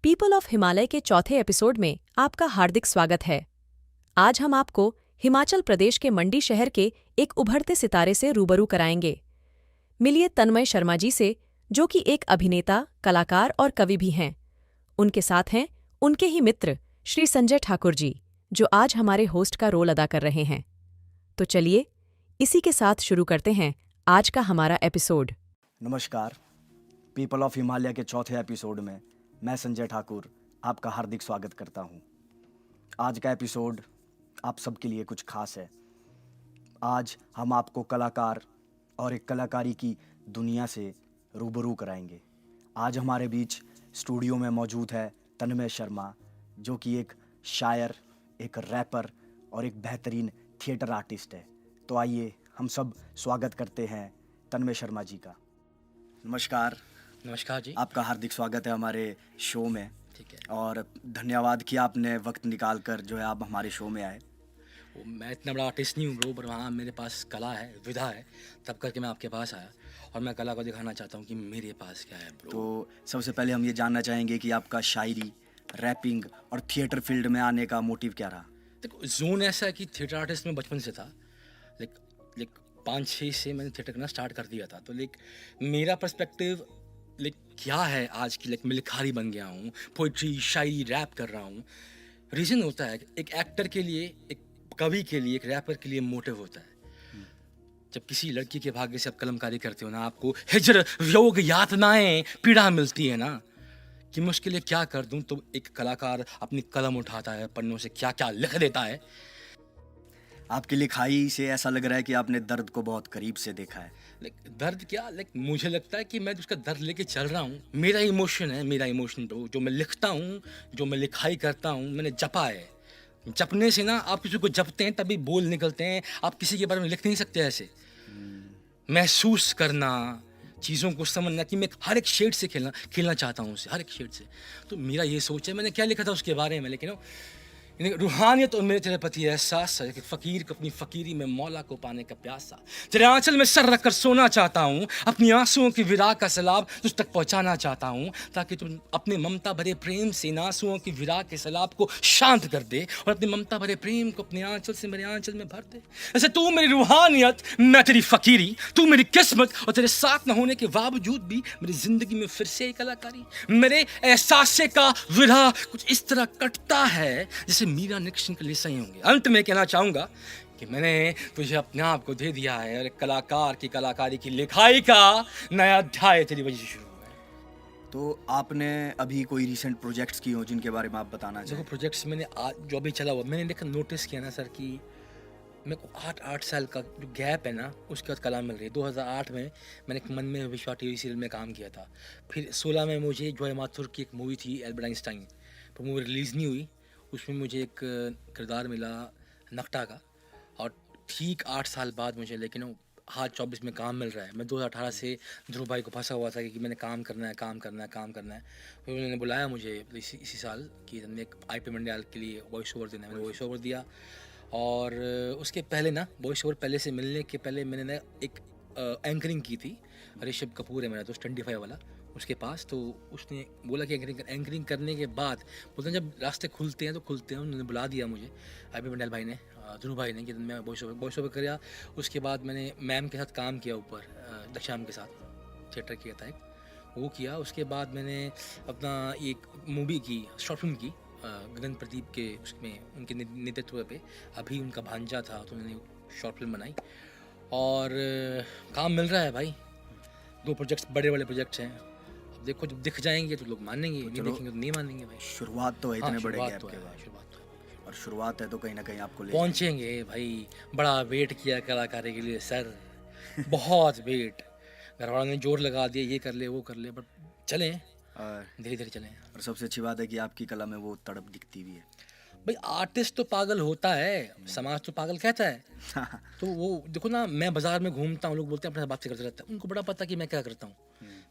People of Himalaya के चौथे episode में आपका हार्दिक स्वागत है। आज हम आपको हिमाचल प्रदेश के मंडी शहर के एक उभरते सितारे से रूबरू कराएंगे। मिलिए तन्मय शर्मा जी से, जो कि एक अभिनेता, कलाकार और कवि भी हैं। उनके साथ हैं उनके ही मित्र श्री संजय ठाकुर जी, जो आज हमारे होस्ट का रोल अदा कर रहे हैं। तो चलिए इसी के साथ शुरू करते हैं आज का हमारा एपिसोड। नमस्कार। पीपल ऑफ हिमालय के चौथे एपिसोड में मैं संजय ठाकुर आपका हार्दिक स्वागत करता हूं। आज का एपिसोड आप सबके लिए कुछ खास है। आज हम आपको कलाकार और एक कलाकारी की दुनिया से रूबरू कराएंगे। आज हमारे बीच स्टूडियो में मौजूद है तन्मय शर्मा, जो कि एक शायर, एक रैपर और एक बेहतरीन थिएटर आर्टिस्ट है। तो आइए हम सब स्वागत करते हैं तन्मय शर्मा जी का। नमस्कार। नमस्कार जी। आपका हार्दिक स्वागत है हमारे शो में। ठीक है। और धन्यवाद कि आपने वक्त निकाल कर जो है आप हमारे शो में आए। मैं इतना बड़ा आर्टिस्ट नहीं हूँ ब्रो, पर हाँ मेरे पास कला है, विधा है, तब करके मैं आपके पास आया और मैं कला को दिखाना चाहता हूँ कि मेरे पास क्या है ब्रो। तो सबसे पहले हम ये जानना चाहेंगे कि आपका शायरी, रैपिंग और थिएटर फील्ड में आने का मोटिव क्या रहा? देखो, जोन ऐसा है कि थिएटर आर्टिस्ट में बचपन से था। लाइक 5-6 से मैंने थिएटर करना स्टार्ट कर दिया था। तो मेरा पर्सपेक्टिव क्या है आज की, मैं लिखारी बन गया हूँ, पोइट्री, शायरी, रैप कर रहा हूँ। रीज़न होता है एक एक्टर के लिए, एक कवि के लिए, एक रैपर के लिए मोटिव होता है। जब किसी लड़की के भाग्य से आप कलमकारी करते हो ना, आपको हिजर, वियोग, यातनाएं, पीड़ा मिलती है ना, कि मैं उसके लिए क्या कर दूं, तो एक कलाकार अपनी कलम उठाता है, पन्नों से क्या क्या लिख देता है। आपकी लिखाई से ऐसा लग रहा है कि आपने दर्द को बहुत करीब से देखा है। दर्द क्या, मुझे लगता है कि मैं उसका दर्द लेके चल रहा हूँ। मेरा इमोशन है, मेरा इमोशन तो जो मैं लिखता हूँ, जो मैं लिखाई करता हूँ, मैंने जपा है। जपने से ना, आप किसी को जपते हैं तभी बोल निकलते हैं। आप किसी के बारे में लिख नहीं सकते ऐसे। महसूस करना, चीज़ों को समझना कि मैं हर एक शेड से खेलना चाहता हूँ उसे, हर एक शेड से। तो मेरा ये सोच है, मैंने क्या लिखा था उसके बारे में, लेकिन रूहानियत और मेरे तेरे प्रति एहसास है कि फ़कीर को अपनी फ़कीरी में मौला को पाने का प्यासा। तेरे आंचल में सर रखकर सोना चाहता हूँ, अपनी आंसुओं की विरह का सैलाब तुझ तक पहुँचाना चाहता हूँ, ताकि तुम अपने ममता भरे प्रेम से इन आंसुओं की विरह के सैलाब को शांत कर दे और अपनी ममता भरे प्रेम को अपने आंचल से मेरे आंचल में भर दे। ऐसे तू मेरी रूहानियत, मैं तेरी फ़कीरी, तू मेरी किस्मत, और तेरे साथ न होने के बावजूद भी मेरी ज़िंदगी में फिर से कलाकारी। मेरे एहसास का विरह कुछ इस तरह कटता है जैसे मीरा निरीक्षण के लिए सही होंगे। अंत में कहना चाहूंगा कि मैंने तुझे अपने आप को दे दिया है और एक कलाकार की कलाकारी की लिखाई का नया अध्याय तेरी वजह से शुरू हुआ है। तो आपने अभी कोई रिसेंट प्रोजेक्ट्स किए हो जिनके बारे में आप बताना चाहें? देखो, प्रोजेक्ट्स मैंने जो अभी चला हुआ, मैंने देखा, नोटिस किया ना सर कि मेरे को 8 साल का जो गैप है ना, उसके बाद कला मिल रही है। 2008 में मैंने एक मन में विश्वा टीवी सीरियल में काम किया था। फिर 16 में मुझे जॉय माथुर की एक मूवी थी एल्बर्ट आइंस्टाइन, पर मूवी रिलीज़ नहीं हुई। उसमें मुझे एक किरदार मिला नकटा का, और ठीक 8 साल बाद मुझे लेकिन हाथ 24 में काम मिल रहा है। मैं 2018 से ध्रुव भाई को फंसा हुआ था कि मैंने काम करना है, काम करना है, काम करना है। फिर उन्होंने बुलाया मुझे इसी साल कि हमने एक IP मंडियाल के लिए वॉइस ओवर देना है। मैंने वॉइस ओवर दिया, और उसके पहले ना, वॉइस ओवर पहले से मिलने के पहले मैंने ना एक एंकरिंग की थी। ऋषभ कपूर है मेरा दोस्त, 25 वाला, उसके पास। तो उसने बोला कि एंकरिंग करने के बाद बोलते हैं जब रास्ते खुलते हैं तो खुलते हैं। उन्होंने बुला दिया मुझे, IP मंडल भाई ने, ध्रुव भाई ने, कि मैं वॉइस ओवर किया। उसके बाद मैंने मैम के साथ काम किया, ऊपर दक्षाम के साथ थिएटर किया था एक, वो किया। उसके बाद मैंने अपना एक मूवी की, शॉर्ट फिल्म की, गगन प्रदीप के, उसमें उनके नेतृत्व पे, अभी उनका भांजा था तो उन्होंने शॉर्ट फिल्म बनाई। और काम मिल रहा है भाई, 2 प्रोजेक्ट्स, बड़े बड़े प्रोजेक्ट्स हैं। अब देखो, जब दिख जाएंगे तो लोग मानेंगे, नहीं देखेंगे तो नहीं मानेंगे भाई। शुरुआत तो है इतने बड़े गैप तो के है, बाद, शुरुआत तो है। और शुरुआत है तो कहीं ना कहीं आपको ले पहुँचेंगे भाई। बड़ा वेट किया कलाकारी के लिए सर, बहुत वेट। घर वालों ने जोर लगा दिया, ये कर ले, वो कर ले, बट चलें, और धीरे धीरे चलें। और सबसे अच्छी बात है कि आपकी कला में वो तड़प दिखती भी है। भाई आर्टिस्ट तो पागल होता है, समाज तो पागल कहता है। तो वो देखो ना, मैं बाजार में घूमता हूँ, लोग बोलते हैं अपने बात से करते रहता है, उनको बड़ा पता कि मैं क्या करता हूँ।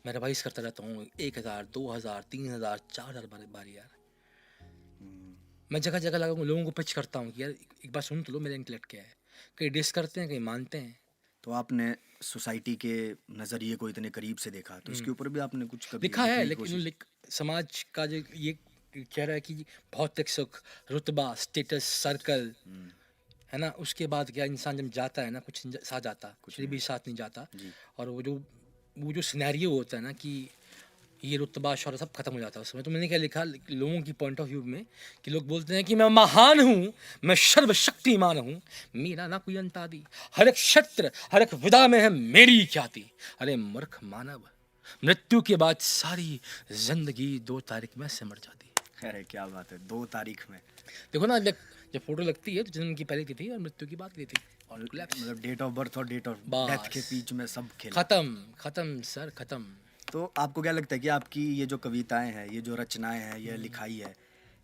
मैं रिवाइज करता रहता हूँ 1000, 2000, 3000, 4000 बारी यार। मैं जगह जगह लगा लोगों को पिच करता हूँ कि यार एक बार सुन तो लो मेरा इंटेलेक्ट क्या है। कहीं डिस करते हैं, कहीं मानते हैं, तो आपने सोसाइटी के नज़रिए को इतने करीब से देखा, तो इसके ऊपर भी आपने कुछ कभी लिखा है, लिखने की लेकिन कोशिश? समाज का जो ये कह रहा है कि भौतिक सुख, रुतबा, स्टेटस, सर्कल, है ना, उसके बाद क्या इंसान जब जाता है ना, कुछ साथ जाता, कुछ भी साथ नहीं जाता। जी। और वो जो सिनेरियो होता है ना कि ये रुतबा शौहरत सब खत्म हो जाता है उस समय। तो मैंने क्या लिखा लोगों की पॉइंट ऑफ व्यू में कि लोग बोलते हैं कि मैं महान हूँ, मैं सर्वशक्तिमान हूँ, मेरा ना कोई अंत आदि, हर एक क्षेत्र हर एक विधा में है मेरी ख्याति। अरे मूर्ख मानव, मृत्यु के बाद सारी जिंदगी 2 तारीख में सिमट जाती है। अरे क्या बात है, 2 तारीख में। देखो ना, जब फोटो लगती है तो जन्म की पहली तिथि और मृत्यु की बाद की तिथि और collapse। मतलब डेट ऑफ बर्थ और डेट ऑफ बस। डेथ के बीच में सब खेल। खत्म सर, खत्म। तो आपको क्या लगता है कि आपकी ये जो कविताएं हैं, ये जो रचनाएं हैं, ये लिखाई है,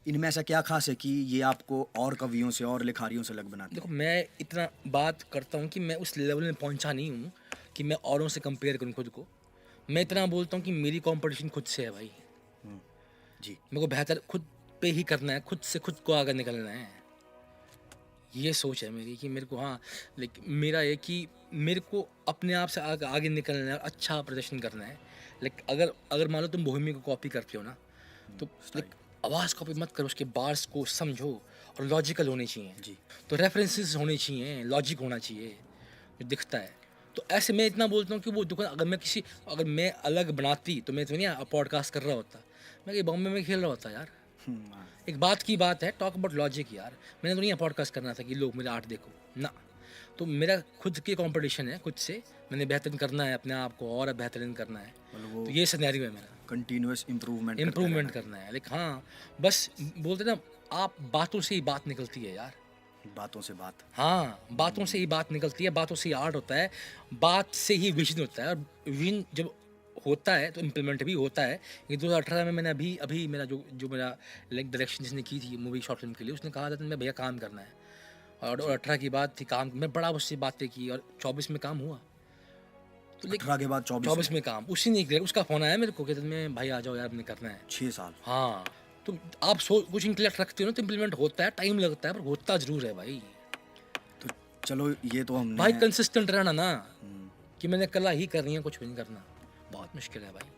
इनमें ऐसा क्या खास है कि ये आपको और कवियों से और लिखारियों से अलग बनाती देखो, है? मैं इतना बात करता हूँ कि मैं उस लेवल में पहुँचा नहीं हूँ कि मैं औरों से कंपेयर करूँ खुद को। मैं इतना बोलता हूँ कि मेरी कंपटीशन खुद से है भाई। जी। मेरे को बेहतर खुद पे ही करना है, खुद से खुद को आगे निकलना है। ये सोच है मेरी कि मेरे को, हाँ, लेकिन मेरा ये कि मेरे को अपने आप से आगे निकलना है और अच्छा प्रदर्शन करना है। लेकिन अगर मान लो तुम बोहेमिया को कॉपी करते हो ना, तो आवाज़ कॉपी मत करो, उसके बार्स को समझो और लॉजिकल होने चाहिए। जी। तो रेफरेंसेस होने चाहिए, लॉजिक होना चाहिए जो दिखता है। तो ऐसे मैं इतना बोलता हूँ कि वो देखो, अगर मैं अलग बनाती तो मैं तो नहीं पॉडकास्ट कर रहा होता, मैं कहीं बॉम्बे में खेल रहा होता यार। हाँ। एक बात की बात है, टॉक अबाउट लॉजिक यार। मैंने तो नहीं पॉडकास्ट करना था कि लोग मेरा आर्ट देखो ना। तो मेरा खुद की कंपटीशन है, खुद से मैंने बेहतरीन करना है, अपने आप को और बेहतरीन करना है। मतलब वो तो ये सिनेरियो है मेरा, कंटिन्यूअस इम्प्रूवमेंट करना है। लेकिन हाँ, बस बोलते ना, आप बातों से ही बात निकलती है यार। बातों से बात। हाँ, बातों से ही बात निकलती है, बातों से ही आर्ट होता है, बात से ही विजन होता है। और विजन जब होता है तो इम्प्लीमेंट भी होता है। ये 2018 में मैंने अभी मेरा जो मेरा लाइक डायरेक्शन जिसने की थी मूवी शॉर्ट फिल्म के लिए, उसने कहा था मैं भैया काम करना है। और 18 की बात थी, काम मैं बड़ा उससे बातें की और 24 में काम हुआ। तो 18 के बाद 24 में काम उसी ने किया। उसका फ़ोन आया मेरे को, कहते मैं भाई आ जाओ यार, हमने करना है 6 साल। हाँ। तो आप कुछ इंटेलेक्ट रखते हो ना तो इम्प्लीमेंट होता है, टाइम लगता है पर होता ज़रूर है भाई। तो चलो ये तो हमने भाई कंसिस्टेंट रहना ना, कि मैंने कला ही करनी है, कुछ भी नहीं करना, बहुत मुश्किल है भाई।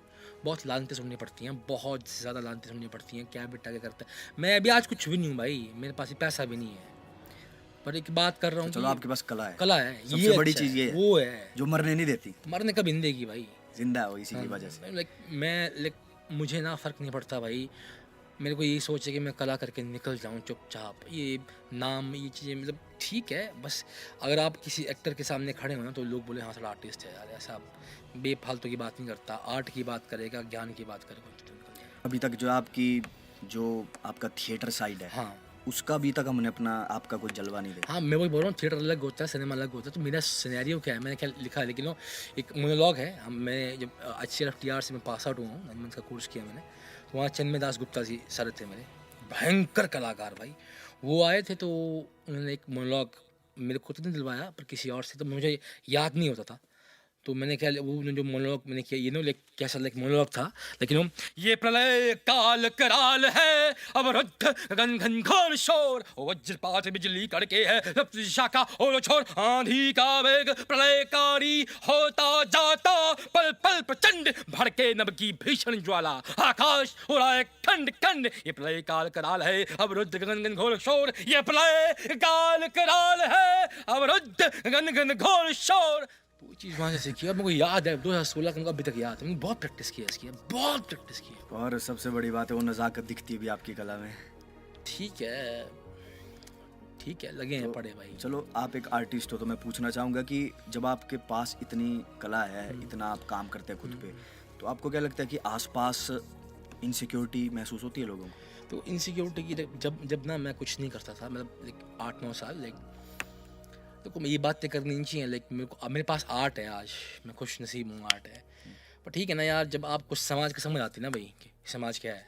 बहुत लानतें सुननी पड़ती हैं, बहुत ज़्यादा लानतें सुननी पड़ती हैं। क्या बेटा क्या करता है, मैं अभी आज कुछ भी नहीं हूँ भाई, मेरे पास पैसा भी नहीं है, पर एक बात कर रहा हूँ। चलो आपके पास कला है। कला है, सबसे ये बड़ी अच्छा चीज़ ये है, वो है जो मरने नहीं देती, मरने कब हिंदेगी भाई। जिंदा हो इसी की वजह से। लाइक मुझे ना फ़र्क नहीं पड़ता भाई। मेरे को यही सोच है कि मैं कला करके निकल जाऊँ चुपचाप। ये नाम, ये चीज़ें मतलब ठीक है, बस अगर आप किसी एक्टर के सामने खड़े हो ना तो लोग बोले हाँ थोड़ा आर्टिस्ट है यार, ऐसा बेफालतू की बात नहीं करता, आर्ट की बात करेगा, ज्ञान की बात करेगा। अभी तक जो आपका थिएटर साइड है, हाँ उसका अभी तक हमने आपका कोई जलवा नहीं देखा। हाँ, मैं वही बोल रहा हूँ, थिएटर अलग होता है, सिनेमा अलग होता है। तो मेरा सिनेरियो क्या है, मैंने क्या लिखा है, लेकिन एक मोनोलॉग है। मैं जब HCRFTR से मैं पास आउट हुआ हूँ, 9 मंथ का कोर्स किया मैंने, तो वहाँ चन्मय दास गुप्ता जी सर थे मेरे, भयंकर कलाकार भाई। वो आए थे तो उन्होंने एक मोनोलॉग मेरे खुद ने दिलवाया, पर किसी और से, तो मुझे याद नहीं होता था। तो मैंने क्या, वो जो मोनोलॉग मैंने किया, लाइक कैसा लाइक मोनोलॉग था, लेकिन वो ये प्रलय काल कराल है, अवरुद्ध गगन घन घोर शोर, वज्रपात बिजली कड़के है, शाखा और छोर, आंधी का वेग प्रलयकारी होता जाता, पल पल प्रचंड भड़के नभ की भीषण ज्वाला, आकाश हो रहा है खंड खंड, ये प्रलय काल कराल है, अवरुद्ध गगन घन घोर शोर, ये प्रलय काल कराल है, अवरुद्ध गगन घन घोर शोर। वो चीज़ वहाँ से सीखी और मेरे को याद है 2016 का, अभी तक याद है। मैंने बहुत प्रैक्टिस की है इसकी, बहुत प्रैक्टिस की है। और सबसे बड़ी बात है वो नज़ाकत दिखती भी आपकी कला में। ठीक है, लगे हैं पड़े भाई। चलो आप एक आर्टिस्ट हो तो मैं पूछना चाहूँगा कि जब आपके पास इतनी कला है, इतना आप काम करते हैं खुद पे, तो आपको क्या लगता है कि आसपास इनसिक्योरिटी महसूस होती है लोगों को? तो इनसिक्योरिटी की जब ना मैं कुछ नहीं करता था, मतलब लाइक 8-9 साल, लाइक देखो ये बातें करनी नहीं चाहिए, लाइक मेरे पास आर्ट है, आज मैं खुश नसीब हूँ, आर्ट है। पर ठीक है ना यार, जब आपको समाज की समझ आती है ना भाई कि समाज क्या है,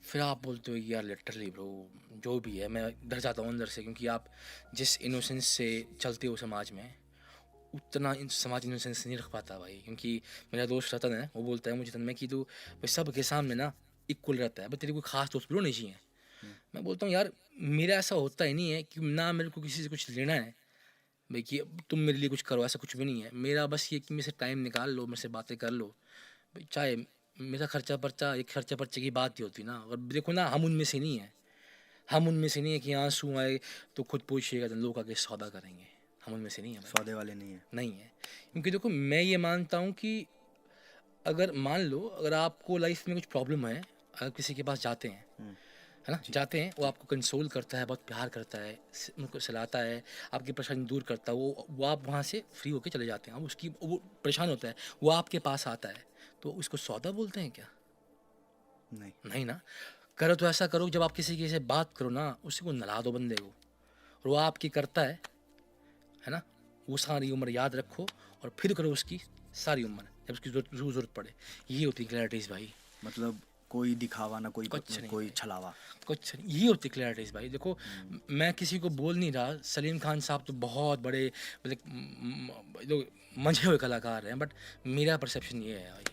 फिर आप बोलते हो यार लिटरली ब्रो, जो भी है, मैं डर जाता हूँ अंदर से, क्योंकि आप जिस इनोसेंस से चलते हो समाज में, उतना समाज इनोसेंस नहीं रख पाता भाई। क्योंकि मेरा दोस्त रतन है, वो बोलता है मुझे तन्मय कि तू भाई सबके सामने ना इक्वल रहता है, भाई तेरे कोई खास दोस्त भी होने चाहिए। मैं बोलता हूँ यार मेरा ऐसा होता ही नहीं है कि ना मेरे को किसी से कुछ लेना है, भाई कि अब तुम मेरे लिए कुछ करो, ऐसा कुछ भी नहीं है। मेरा बस ये कि मेरे से टाइम निकाल लो, मेरे से बातें कर लो। भाई चाहे मेरा खर्चा पर्चा, एक खर्चा पर्चे की बात ही होती ना। और देखो ना, हम उनमें से नहीं है, हम उनमें से नहीं है कि आंसू आए तो खुद पूछिएगा तो लोग आके सौदा करेंगे। हम उनमें से नहीं है भाई, सौदे वाले नहीं है। नहीं है। क्योंकि देखो मैं ये मानता हूँ कि अगर मान लो अगर आपको लाइफ में कुछ प्रॉब्लम है, अगर किसी के पास जाते हैं, है ना, जाते हैं, वो आपको कंसोल करता है, बहुत प्यार करता है, उनको सलाहता है, आपकी परेशानी दूर करता है, वो आप वहाँ से फ्री होके चले जाते हैं। अब उसकी वो परेशान होता है, वो आपके पास आता है, तो उसको सौदा बोलते हैं क्या? नहीं। नहीं ना। करो तो ऐसा करो, जब आप किसी की से बात करो ना, उसी को नला दो बंदे को, और वो आपकी करता है ना, वो सारी उम्र याद रखो और फिर करो उसकी सारी उम्र, जब उसकी जरूरत पड़े। ये होती है क्लैरिटीज भाई। मतलब कोई दिखावा ना, कोई कुछ नहीं कोई भाई। छलावा। कुछ नहीं, ये होती क्लैरिटीज भाई। देखो मैं किसी को बोल नहीं रहा, सलीम खान साहब तो बहुत बड़े मतलब मंझे हुए कलाकार हैं, बट मेरा परसेप्शन ये है भाई,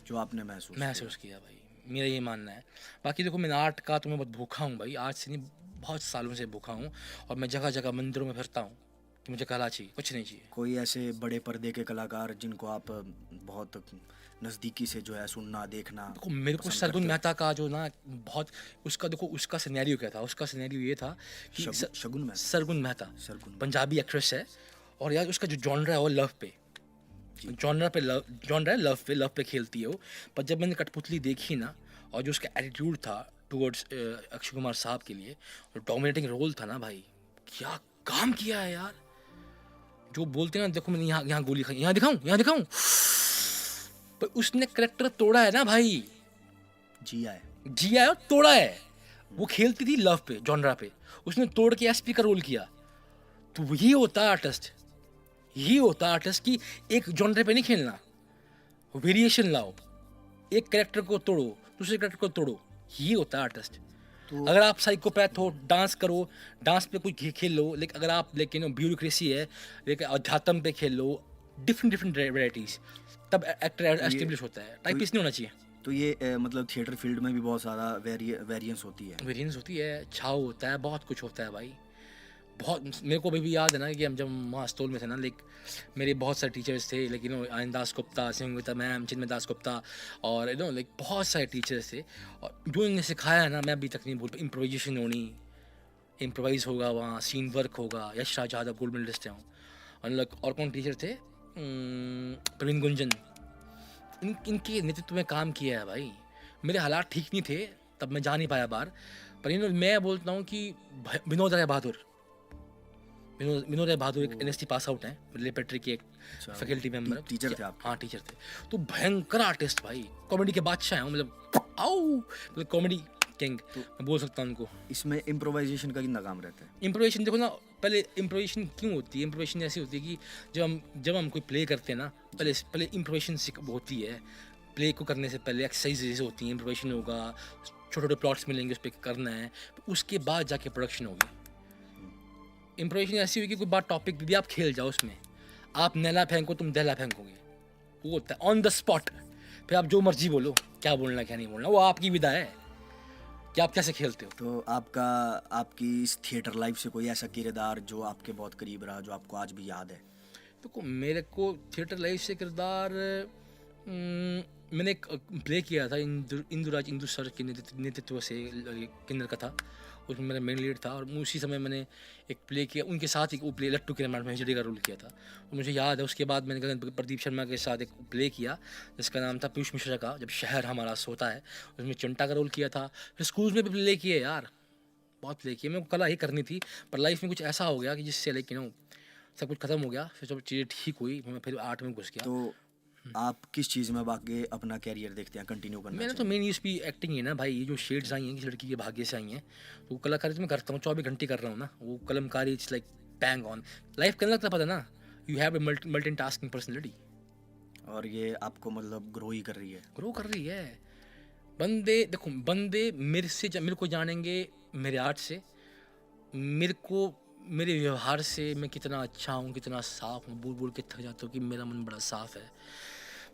जो आपने महसूस महसूस किया भाई, मेरा ये मानना है। बाकी देखो मैं आर्ट का तो मैं बहुत भूखा हूँ भाई, आज से नहीं बहुत सालों से भूखा हूँ, और मैं जगह जगह मंदिरों में फिरता हूँ कि मुझे कला चाहिए, कुछ नहीं चाहिए। कोई ऐसे बड़े पर्दे के कलाकार जिनको आप बहुत नज़दीकी से जो है सुनना देखना देखो मेरे को पसंद सरगुन करते हो? मेहता का जो ना बहुत, उसका देखो उसका सिनेरियो क्या था, उसका सिनेरियो ये था कि शगुन में सरगुन मेहता सरगुन पंजाबी एक्ट्रेस है, और यार उसका जो जॉनरा है वो लव पे, जॉनरा पे खेलती है वो। पर जब मैंने कठपुतली देखी ना, और जो उसका एटीट्यूड था टुवर्ड्स अक्षय कुमार साहब के लिए, और डोमिनेटिंग रोल था ना भाई, क्या काम किया है यार। जो बोलते हैं ना, देखो मैंने यहाँ यहाँ गोली खाई, यहाँ दिखाऊं, पर उसने करेक्टर तोड़ा है ना भाई, जिया है। जिया है और तोड़ा है। वो खेलती थी लव पे, जॉनरा पे, उसने तोड़ के एसपी का रोल किया। तो ये होता है आर्टिस्ट, ये होता है आर्टिस्ट कि एक जॉनरे पे नहीं खेलना, वेरिएशन लाओ, एक कैरेक्टर को तोड़ो, दूसरे कैरेक्टर को तोड़ो, ये होता है आर्टिस्ट। तो अगर आप साइकोपैथ हो, डांस करो, डांस पे कोई खेल लो, लेकिन अगर आप लेकिन ब्यूरोक्रेसी है, लेकिन अध्यात्म पे खेल लो, डिफरेंट डिफरेंट वेराइटीज, तब एक्टर एस्टेब्लिश होता है। टाइपिस्ट नहीं होना चाहिए। तो ये मतलब थिएटर फील्ड में भी बहुत सारा वेरिएंस होती है। वेरिएंस होती है, छाव होता है, बहुत कुछ होता है भाई, बहुत। मेरे को भी याद है ना कि हम जब महास्तोल में थे ना, मेरे बहुत सारे टीचर्स थे, लेकिन आयन दास गुप्ता, सिंह मैम, चिन्मय दास गुप्ता, और बहुत सारे टीचर्स थे, और जो इन्हें सिखाया है ना, मैं अभी तक नहीं भूल। इम्प्रोवाइजेशन होनी, इम्प्रोवाइज होगा वहाँ, सीन वर्क होगा, यश राज यादव गोल्ड मेडलिस्ट हैं और कौन टीचर थे, प्रवीण गुंजन, इनके नेतृत्व में काम किया है भाई। मेरे हालात ठीक नहीं थे तब, मैं जा नहीं पाया बाहर, पर मैं बोलता हूँ कि विनोद राय बहादुर, विनोद राय बहादुर एक एनएसटी पास आउट हैं, लेपेट्री के एक फैकल्टी मेंबर, टीचर थे आप? हाँ टीचर थे। तो भयंकर आर्टिस्ट भाई, कॉमेडी के बादशाह हैं, मतलब आओ, मतलब कॉमेडी किंग मैं बोल सकता हूँ उनको। इसमें इम्प्रोवाइजेशन का कितना काम रहता है? इम्प्रोवेशन देखो ना, पहले इम्प्रोवेशन क्यों होती है, इम्प्रोवेशन ऐसी होती है कि जब हम कोई प्ले करते हैं ना, पहले इम्प्रोवेशन होती है। प्ले को करने से पहले एक्सरसाइजेज होती हैं, इम्प्रोवेशन होगा, छोटे छोटे प्लॉट्स मिलेंगे, उस पर करना है, उसके बाद जाके प्रोडक्शन होगी। इम्प्रोवेशन ऐसी होगी कि कोई बात टॉपिक दे दिया, आप खेल जाओ उसमें, आप नैला फेंको, तुम दहला फेंकोगे, वो होता है ऑन द स्पॉट। फिर आप जो मर्जी बोलो, क्या बोलना क्या नहीं बोलना, वो आपकी विधा है कि आप कैसे खेलते हो। तो आपकी इस थिएटर लाइफ से कोई ऐसा किरदार जो आपके बहुत करीब रहा, जो आपको आज भी याद है? तो मेरे को थिएटर लाइफ से किरदार, मैंने एक प्ले किया था इंदु सर के नेतृत्व से, किन्नर कथा, उसमें मेरा मेन लीड था, और उसी समय मैंने एक प्ले किया उनके साथ ही, वो प्ले लट्टू के निर्माण में हिजड़ी का रोल किया था। तो मुझे याद है, उसके बाद मैंने प्रदीप शर्मा के साथ एक प्ले किया जिसका नाम था पीयूष मिश्रा का जब शहर हमारा सोता है, उसमें चिंटा का रोल किया था। फिर स्कूल में भी प्ले किए यार, बहुत प्ले किए। मेरे को कला ही करनी थी, पर लाइफ में कुछ ऐसा हो गया कि जिससे लेकिन सब कुछ खत्म हो गया, फिर जब चीज़ें ठीक हुई, मैं फिर आर्ट में घुस गया। तो आप किस चीज़ में आगे अपना कैरियर देखते हैं, कंटिन्यू करना मैंने तो मेन यूएसपी एक्टिंग है ना भाई, ये जो शेड्स आई हैं किसी लड़की के भाग्य से आई हैं, वो कलाकारी तो मैं करता हूँ, 24 घंटे कर रहा हूँ ना, वो Kalamkari it's like bang on. Life करने लगता पता ना, you have a multi tasking personality, और ये आपको मतलब ग्रो ही कर रही है? ग्रो कर रही है। बंदे मेरे को जानेंगे मेरे आर्ट से, मेरे व्यवहार से, मैं कितना अच्छा हूँ, कितना साफ हूँ। बोल बोल के थक जाता हूँ कि मेरा मन बड़ा साफ है,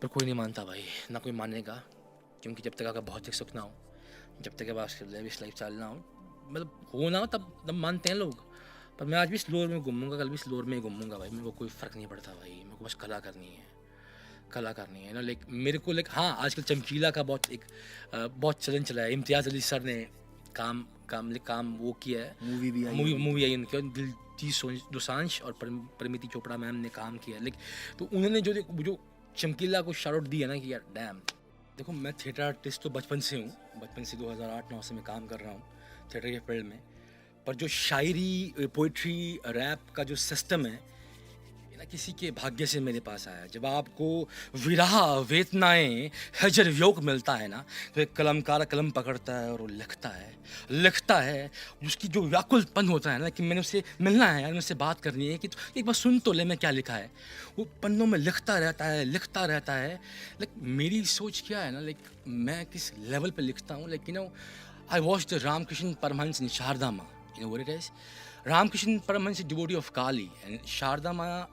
पर कोई नहीं मानता भाई, ना कोई मानेगा, क्योंकि जब तक आपका भौतिक सुख ना हो, जब तक आपका लेविश लाइफ स्टाइल ना हो, मतलब हो ना हो, तब मानते हैं लोग। पर मैं आज भी स्लोर में घूमूंगा, कल भी स्लोर में ही घूमूंगा भाई, मेरे को कोई फ़र्क नहीं पड़ता भाई, मेरे को बस कला करनी है, कला करनी है ना। लाइक मेरे को लाइक हाँ, आजकल चमकीला का बहुत चलन चला है। इम्तियाज़ अली सर ने काम वो किया है, मूवी आई उनकी, दिलजीत दोसांझ और परिमिति चोपड़ा मैम ने काम किया है। लेकिन तो उन्होंने जो चमकीला को शाउट आउट दिया ना कि यार डैम। देखो मैं थिएटर आर्टिस्ट तो बचपन से हूँ, बचपन से 2008-9 से मैं काम कर रहा हूँ थिएटर के फील्ड में। पर जो शायरी, पोइट्री, रैप का जो सिस्टम है ये ना किसी के भाग्य से मेरे पास आया। जब आपको विरह वेदनाएं हजर योग मिलता है ना, तो एक कलमकार कलम पकड़ता है और वो लिखता है। उसकी जो व्याकुलपन होता है ना कि मैंने उससे मिलना है यार, मुझसे बात करनी है, कि तो एक बार सुन तो ले मैं क्या लिखा है। वो पन्नों में लिखता रहता है। लाइक मेरी सोच क्या है ना, लाइक मैं किस लेवल पे लिखता हूँ। Like I watch the Ramakrishna Paramhansa in Sharada Maa. You know what it is? Ramkrishna Paramahansa is devotee of Kali, and Sharda Maya,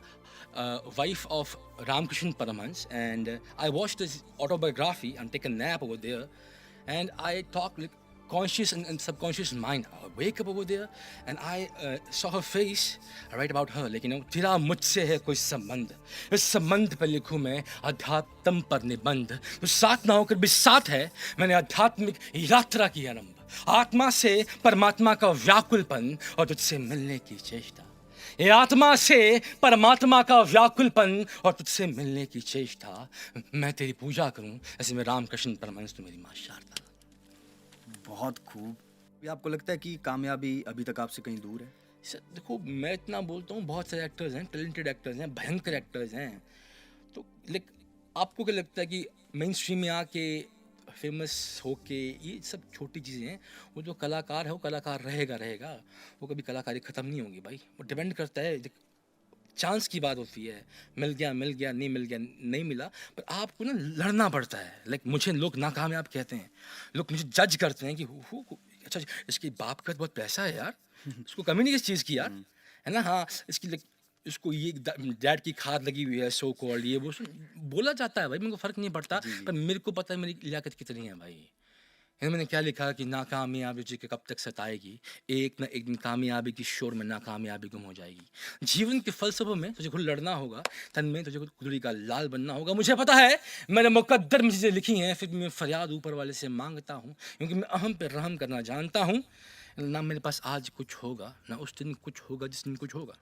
wife of Ramkrishna Paramahansa. And I watched this autobiography and take a nap over there, and I talk like conscious and subconscious mind. I wake up over there, and I saw her face. I write about her, like तेरा मुझसे है कोई संबंध, इस संबंध पर लिखूं मैं अध्यात्म पर निबंध। तो साथ ना होकर भी साथ है, मैंने आध्यात्मिक यात्रा की आरंभ। आत्मा से परमात्मा का व्याकुलपन और तुझसे मिलने की चेष्टा। ये आत्मा से परमात्मा का व्याकुलपन और तुझसे मिलने की चेष्टा। मैं तेरी पूजा करूं ऐसे में रामकृष्ण परमहंस, तो मेरी माँ शारदा। बहुत खूब। ये आपको लगता है कि कामयाबी अभी तक आपसे कहीं दूर है? सर देखो, मैं इतना बोलता हूँ, बहुत सारे एक्टर्स हैं, टैलेंटेड एक्टर्स हैं, भयंकर एक्टर्स हैं। तो लाइक आपको क्या लगता है कि मेन स्ट्रीम में आके फेमस होके ये सब छोटी चीज़ें हैं? वो जो कलाकार है वो कलाकार रहेगा, वो कभी कलाकारी ख़त्म नहीं होगी भाई। वो डिपेंड करता है, चांस की बात होती है, मिल गया नहीं मिल गया नहीं मिला। पर आपको ना लड़ना पड़ता है। लाइक मुझे लोग नाकामयाब कहते हैं, लोग मुझे जज करते हैं कि अच्छा इसके बाप का बहुत पैसा है यार, इसको कमी नहीं इस चीज़ की यार, है ना। हाँ इसकी इसको ये डैड की खाद लगी हुई है, सो कॉल्ड, ये वो बोला जाता है भाई, मेरे को फ़र्क नहीं पड़ता। पर मेरे को पता है मेरी लियाकत कितनी है भाई। मैंने क्या लिखा कि नाकामयाबी तुझे कब तक सताएगी, एक ना एक दिन कामयाबी की शोर में नाकामयाबी गुम हो जाएगी। जीवन के फलसफों में तुझे खुद लड़ना होगा, तन में तुझे कुदरी का लाल बनना होगा। मुझे पता है मैंने मुकद्दर में चीज़ें लिखी हैं, फिर मैं फरियाद ऊपर वाले से मांगता हूँ, क्योंकि मैं अहम पे रहम करना जानता हूँ। ना मेरे पास आज कुछ होगा, ना उस दिन कुछ होगा जिस दिन कुछ होगा।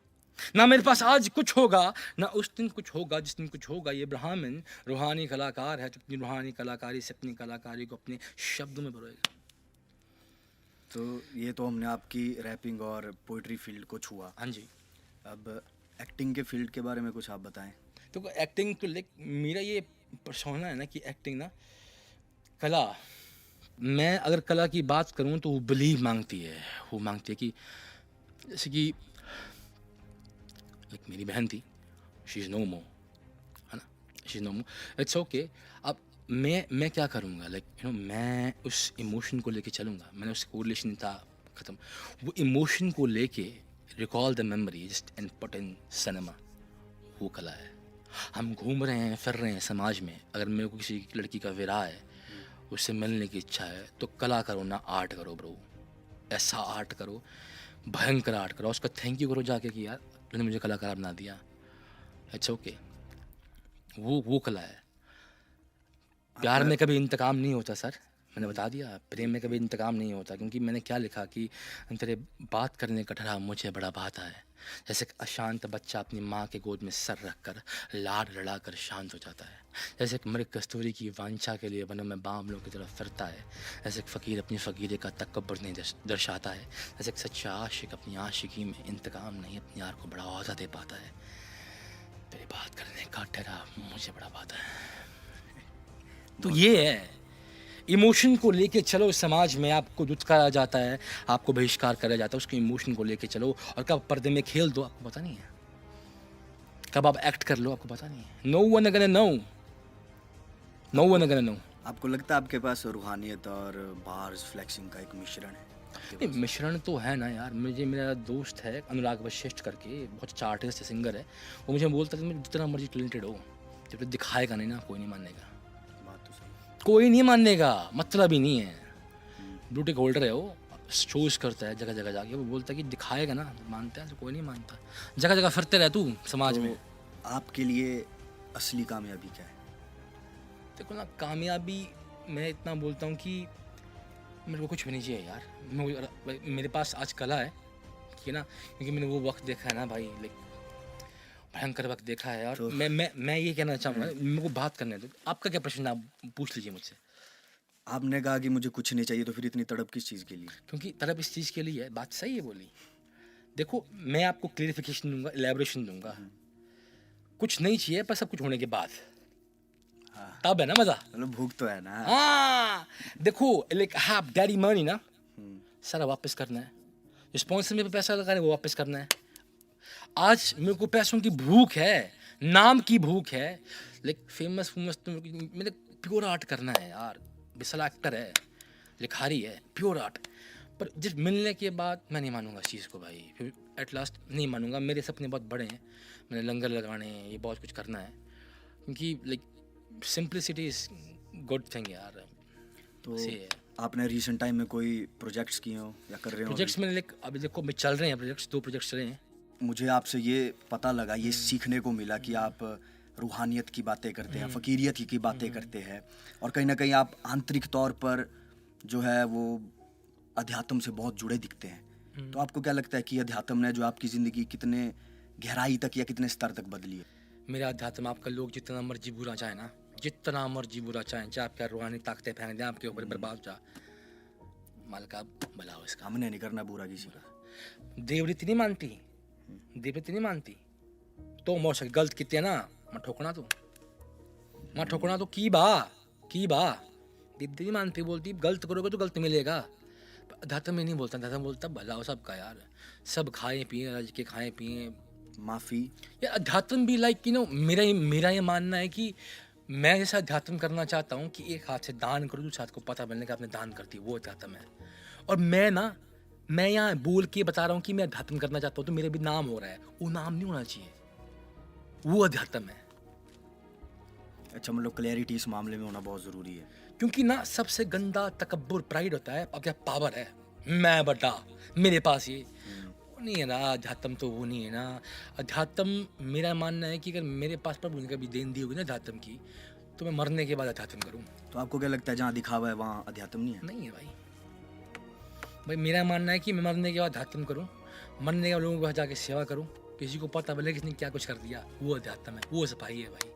ना मेरे पास आज कुछ होगा, ना उस दिन कुछ होगा जिस दिन कुछ होगा। ये ब्राह्मण रूहानी कलाकार है, जो अपनी रूहानी कलाकारी से अपनी कलाकारी को अपने शब्दों में भरोएगा। तो ये तो हमने आपकी रैपिंग और पोइट्री फील्ड को छुआ। हाँ जी। अब एक्टिंग के फील्ड के बारे में कुछ आप बताएं। तो एक्टिंग तो लाइक मेरा ये पर्सोना है ना कि एक्टिंग ना कला, मैं अगर कला की बात करूँ तो वो बिलीव मांगती है। वो मांगती है कि जैसे कि लाइक मेरी बहन थी, शी इज़ नो मोर, है ना, she is no more, it's okay. अब मैं क्या करूँगा, लाइक मैं उस इमोशन को लेके चलूँगा। मैंने उससे कोरिलेशन था ख़त्म। वो इमोशन को लेके recall the memory just and put in cinema, वो कला है। हम घूम रहे हैं फिर रहे हैं समाज में, अगर मेरे को किसी लड़की का विरह है, उससे मिलने की इच्छा है, तो कला करो ना, आर्ट करो ब्रो। ऐसा आर्ट करो, भयंकर आर्ट करो, उसका थैंक यू करो जाके कि यार तूने मुझे कलाकार बना दिया। इट्स ओके, वो कला है। प्यार में कभी इंतकाम नहीं होता सर, मैंने बता दिया। प्रेम में कभी इंतकाम नहीं होता, क्योंकि मैंने क्या लिखा कि तेरे बात करने का ठहरा मुझे बड़ा भाता है। जैसे अशांत बच्चा अपनी माँ के गोद में सर रखकर लाड लड़ाकर शांत हो जाता है, जैसे एक मृग कस्तूरी की वांछा के लिए बनों में बावलों की तरफ फिरता है, जैसे एक फ़कीर अपनी फ़कीरे का तकब्बुर नहीं दर्शाता है, जैसे एक सच्चा आशिक अपनी आशिकी में इंतकाम नहीं अपनी यार को बड़ा औहदा दे पाता है। तेरी बात करने का ठहरा मुझे बड़ा भाता है। तो ये है, इमोशन को लेके चलो। समाज में आपको दुत्कारा जाता है, आपको बहिष्कार करा जाता है, उसके इमोशन को लेके चलो। और कब पर्दे में खेल दो आपको पता नहीं है, कब आप एक्ट कर लो आपको पता नहीं है। No one gonna know, no one gonna know. आपको लगता है आपके पास रूहानियत और बार्स फ्लेक्सिंग का एक मिश्रण है? नहीं, मिश्रण तो है ना यार। मेरा दोस्त है अनुराग वशिष्ठ करके, बहुत अच्छा आर्टिस्ट है, सिंगर है। वो मुझे बोलता है जितना मर्जी टैलेंटेड हो, जब तक दिखाएगा नहीं ना, कोई नहीं मानेगा। कोई नहीं मानेगा, मतलब ही नहीं है। ब्लू टिक होल्डर है वो, शोज करता है जगह जगह जाके, वो बोलता है कि दिखाएगा ना, मानता है तो कोई नहीं मानता। जगह जगह फिरते रह तू समाज में। तो आपके लिए असली कामयाबी क्या है? देखो ना, कामयाबी मैं इतना बोलता हूँ कि मेरे को कुछ भी नहीं चाहिए यार। मेरे पास आज कला है, ठीक है ना, क्योंकि मैंने वो वक्त देखा है ना भाई, लाइक भयंकर वक्त देखा है। और तो- मैं ये कहना चाहूँगा, मेरे को बात करने दो। आपका क्या प्रश्न है, आप पूछ लीजिए मुझसे। आपने कहा कि मुझे कुछ नहीं चाहिए, तो फिर इतनी तड़प किस चीज़ के लिए? क्योंकि तरफ इस चीज़ के लिए है, बात सही है बोली। देखो, मैं आपको क्लियरिफिकेशन दूंगा, एलेबोरेशन दूंगा। कुछ नहीं चाहिए, पर सब कुछ होने के बाद तब है ना मज़ा। मतलब भूख तो है ना। हाँ, देखो, लाइक हैव डैडी मनी ना, सारा वापस करना है। स्पॉन्सर में भी पैसा लगा रहे हैं, वो वापस करना है। आज मेरे को पैसों की भूख है, नाम की भूख है। लाइक फेमस तो मेरे प्योर आर्ट करना है यार। बिसला एक्टर है, लिखारी है, प्योर आर्ट। पर जब मिलने के बाद मैं नहीं मानूंगा इस चीज़ को भाई, फिर एट लास्ट नहीं मानूंगा। मेरे सपने बहुत बड़े हैं, मैंने लंगर लगाने हैं, ये बहुत कुछ करना है। क्योंकि like simplicity is good thing यार। तो ऐसे है। आपने रिसेंट टाइम में कोई प्रोजेक्ट्स किए हो या कर रहे हो? प्रोजेक्ट्स मैंने लाइक अभी देखो मैं चल रहे हैं प्रोजेक्ट्स, 2 प्रोजेक्ट्स चल रहे हैं। मुझे आपसे ये पता लगा, ये सीखने को मिला कि आप रूहानियत की बातें करते हैं, फ़कीरियत की बातें करते हैं, और कहीं ना कहीं आप आंतरिक तौर पर जो है वो अध्यात्म से बहुत जुड़े दिखते हैं। तो आपको क्या लगता है कि अध्यात्म ने जो आपकी ज़िंदगी कितने गहराई तक या कितने स्तर तक बदली है? मेरा अध्यात्म आपका लोग जितना मर्जी बुरा चाहे ना, जितना मर्जी बुरा चाहे, चाहे आपका रूहानी ताकतें फेंक दें आपके ऊपर, बर्बाद हो जा, माल का भला हो इसका। हमने नहीं करना बुरा किसी का। देवरीति नहीं मानती, देवरीति नहीं मानती तो मौसम गलत कितने ना मैं ठोकना तो की बा देवरीति नहीं मानती, बोलती गलत करोगे तो गलत मिलेगा। अध्यात्म में नहीं बोलता, अध्यात्म बोलता भला हो सबका यार, सब खाएं पिए, रज के खाएं पिए, माफ़ी। ये अध्यात्म भी लाइक मेरा ये मानना है कि मैं जैसा अध्यात्म करना चाहता हूँ कि एक हाथ से दान करूँ, दूसरे हाथ को पता बनने का आपने दान करती है, वो अध्यात्म है। और मैं यहाँ बोल के बता रहा हूँ कि मैं अध्यात्म करना चाहता हूँ, तो मेरे भी नाम हो रहा है, वो नाम नहीं होना चाहिए, वो अध्यात्म है। अच्छा, मतलब क्लैरिटी इस मामले में होना बहुत ज़रूरी है। क्योंकि ना सबसे गंदा तकब्बुर प्राइड होता है, अब क्या पावर है, मैं बड़ा, मेरे पास ये वो नहीं है ना। अध्यात्म तो वो नहीं है ना। अध्यात्म मेरा मानना है कि अगर मेरे पास प्रभु ने कभी देन दी होगी ना अध्यात्म की, तो मैं मरने के बाद अध्यात्म करूँ। तो आपको क्या लगता है जहाँ दिखावा है वहाँ अध्यात्म नहीं है? नहीं है भाई मेरा मानना है कि मैं मरने के बाद अध्यात्म करूँ, मरने के बाद लोगों के पास जाके सेवा करूँ, किसी को पता भले किसने क्या कुछ कर दिया, वो अध्यात्म है, वो सफाई है भाई।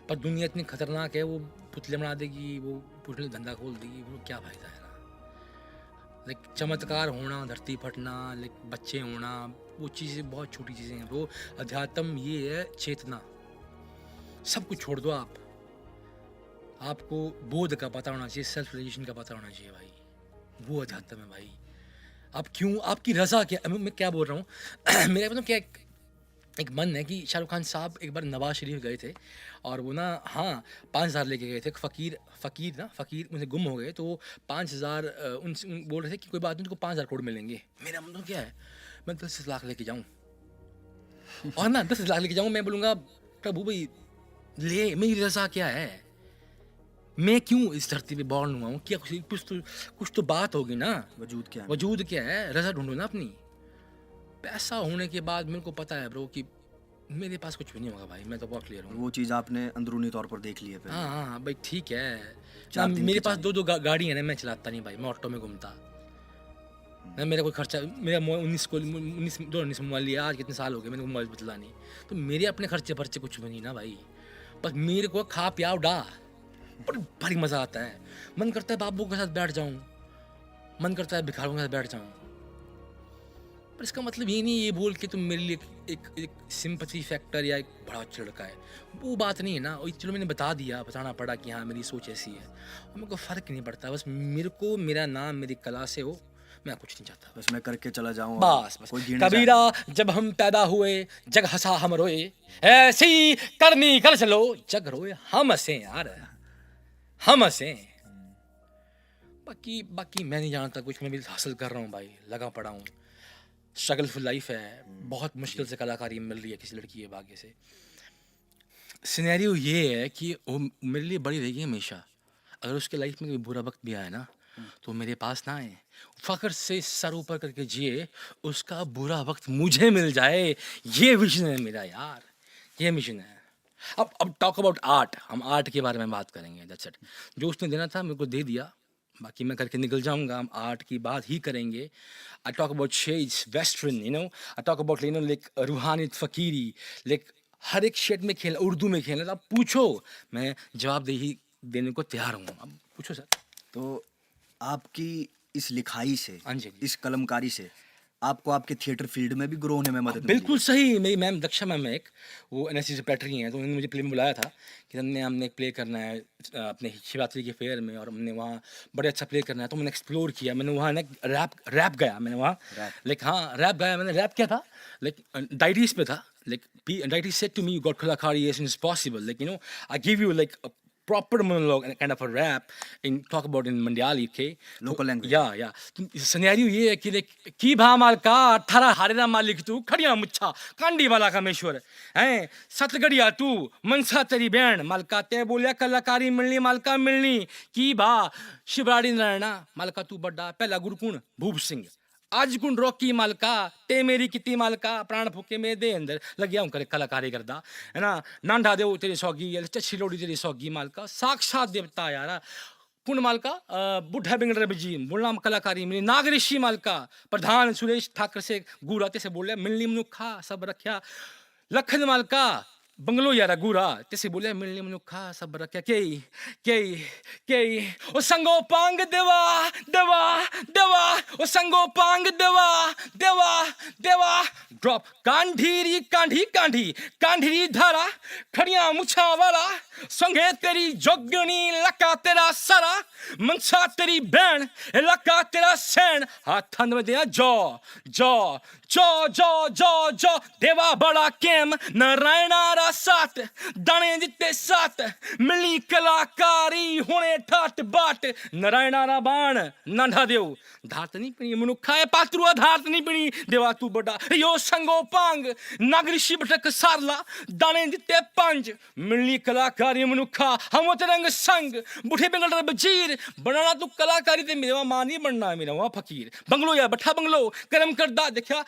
पर दुनिया इतनी खतरनाक है, वो पुतले बना देगी, वो पुतले धंधा खोल देगी, वो क्या फायदा है? लाइक चमत्कार होना, धरती फटना, लाइक बच्चे होना, वो चीज़ें बहुत छोटी चीज़ें हैं। वो अध्यात्म ये है चेतना। सब कुछ छोड़ दो आप, आपको बोध का पता होना चाहिए, सेल्फ रियलाइजेशन का पता होना चाहिए भाई, वो अध्यात्म है भाई। आप क्यों, आपकी रजा क्या, मैं क्या बोल रहा हूँ मेरा मतलब क्या एक मन है कि शाहरुख खान साहब एक बार नवाज शरीफ गए थे, और वो ना 5,000 लेके गए थे। फ़कीर मुझे गुम हो गए, तो वो 5,000 बोल रहे थे कि कोई बात नहीं, तुमको 5,000 करोड़ मिलेंगे। मेरा मतलब क्या है, मैं 10 लाख लेके जाऊँ, और ना 10 लाख लेके जाऊँ, मैं बोलूँगा प्रभु भाई ले, मेरी रजा क्या है, मैं क्यों इस धरती पे बॉर्न हुआ हूँ, क्या कुछ तो बात होगी ना, वजूद क्या है? वजूद क्या है, रजा ढूंढो ना अपनी। पैसा होने के बाद मेरे को पता है ब्रो कि मेरे पास कुछ भी नहीं होगा भाई, मैं तो बहुत क्लियर हूँ। वो चीज़ आपने अंदरूनी तौर पर देख ली है पहले। हाँ भाई ठीक है ना, 4 दिन मेरे की पास चाहिए। 2 गाड़ी है ना, मैं चलाता नहीं भाई, मैं ऑटो में घूमता ना, मेरा कोई खर्चा, मेरा 19 मोबाइल लिया, आज कितने साल हो गए मैंने मोबाइल बदला नहीं, तो मेरे अपने खर्चे पर्चे कुछ भी नहीं ना भाई। बस मेरे को खा पियाओ डा, बड़ी भारी मज़ा आता है। मन करता है बाबू के साथ बैठ जाऊँ, मन करता है भिखारियों के साथ बैठ जाऊँ, पर इसका मतलब ये नहीं ये बोल के तुम मेरे लिए एक सिंपैथी फैक्टर या एक बड़ा अच्छा लड़का है, वो बात नहीं है ना। और चलो मैंने बताना पड़ा कि हाँ मेरी सोच ऐसी है, और मेरे को फ़र्क नहीं पड़ता। बस मेरे को मेरा नाम मेरी कला से हो, मैं कुछ नहीं चाहता। बस मैं करके चला जाऊँ। बस कोई गिरने से- कबीरा जब हम पैदा हुए जग हंसा हम रोए, ऐसी करनी कर चलो जग रोए हम हंसे यार, हम हंसे। बाकी मैं नहीं जानता कुछ, मैं भी हासिल कर रहा हूँ भाई, लगा पड़ा हूँ। स्ट्रगलफुल लाइफ है, बहुत मुश्किल से कलाकारी मिल रही है किसी लड़की के भाग्य से। सिनेरियो ये है कि वो मेरे लिए बड़ी रहेगी हमेशा। अगर उसके लाइफ में कोई बुरा वक्त भी आया ना, तो मेरे पास ना आए, फ़ख्र से सर ऊपर करके जिए, उसका बुरा वक़्त मुझे मिल जाए, ये विज़न है मेरा यार, ये मिशन है। अब टॉक अबाउट आर्ट, हम आर्ट के बारे में बात करेंगे, दैट्स इट। जो उसने देना था मेरे को दे दिया, बाकी मैं करके निकल जाऊँगा, हम आर्ट की बात ही करेंगे। I talk about shades, western, I talk about like रूहानियत, फ़कीरी, लाइक हर एक शेड में खेलना, उर्दू में खेलना। अब पूछो, मैं जवाबदेही देने को तैयार हूँ। अब पूछो सर। तो आपकी इस लिखाई से, हाँ जी, हाँ जी। इस कलमकारी से आपको आपके थिएटर फील्ड में भी ग्रो होने में मदद मिली बिल्कुल सही। मेरी मैम दक्षा मैम है एक, वो एनएससी सेक्रेटरी हैं, तो उन्होंने मुझे प्ले में बुलाया था कि हमने एक प्ले करना है अपने शिवरात्रि के फेयर में, और हमने वहाँ बड़े अच्छा प्ले करना है। तो मैंने एक्सप्लोर किया, मैंने वहाँ ना रैप गाया, मैंने वहाँ लाइक, हाँ रैप गाया मैंने। रैप क्या था, लाइक डायरीज पे था, like diaries said to me, you got कलाकारी as is possible, like I give you like proper monologue and kind of a rap in talk about in Mandali, okay? Local language. या scenario ये है कि देख की भा मालका 18 हारेरा मालिक तू खड़िया मुच्छा कांडी वाला कामेश्वर हैं सतगड़िया तू मनसा तेरी बहन मालका ते बोलिया कलाकारी मिलनी मालका मिलनी की भा शिवराड़ी नारायणा मालका तू बड्डा पहला गुरुकुण भूप सिंह आज गुण रोकी मालका ते मेरी किती मालका प्राण फूके मेरे दे अंदर लगिया हूं करे कलाकारी करदा है ना नांडा दे तेरी सौगी चच्छी लोड़ी तेरी सौगी मालका साक्षात देवता यार कुण मालका बुढ़ा बिंगड़ बिजी बोलना कलाकारी मिली नाग ऋषि मालका प्रधान सुरेश ठाकर से गुराते से बोले मिलनी मनुखा सब रखा लखन मालका बंगलो यारा गुरा तैसे बोले मिलनी मनुखा सब रखा के ओ संगो पांग देवा देवा देवा ओ संगो पांग देवा देवा देवा ड्रॉप कांढीरी कांढी कांढी कांढीरी धारा खड़िया मुछा वाला संगे तेरी जोगनी लका तेरा सारा मनसा तेरी बहन लका तेरा सैन हाथ में दिया जौ जौ जौ जौ जौ जौ देवा बड़ा केम नारायणा रा साथ दाने जिते साथ मिली कलाकारी हुने ठाट बाट नारायणा रा बाण नांढा देव धात नहीं पड़ी मनुखा है पात्रुआ धात नहीं पड़ी देवा तू बड़ा यो संगो पांग नागरिशी बटक सारला दाने जिते पंज मिली कलाकारी मनुखा हम तरंग संग बुढ़े बंगल बजीर बनाना तू कलाकारी ते मेरा मां नहीं बनना मेरा वहां फकीर बंगलो या बठा बंगलो कर्म करदा देखा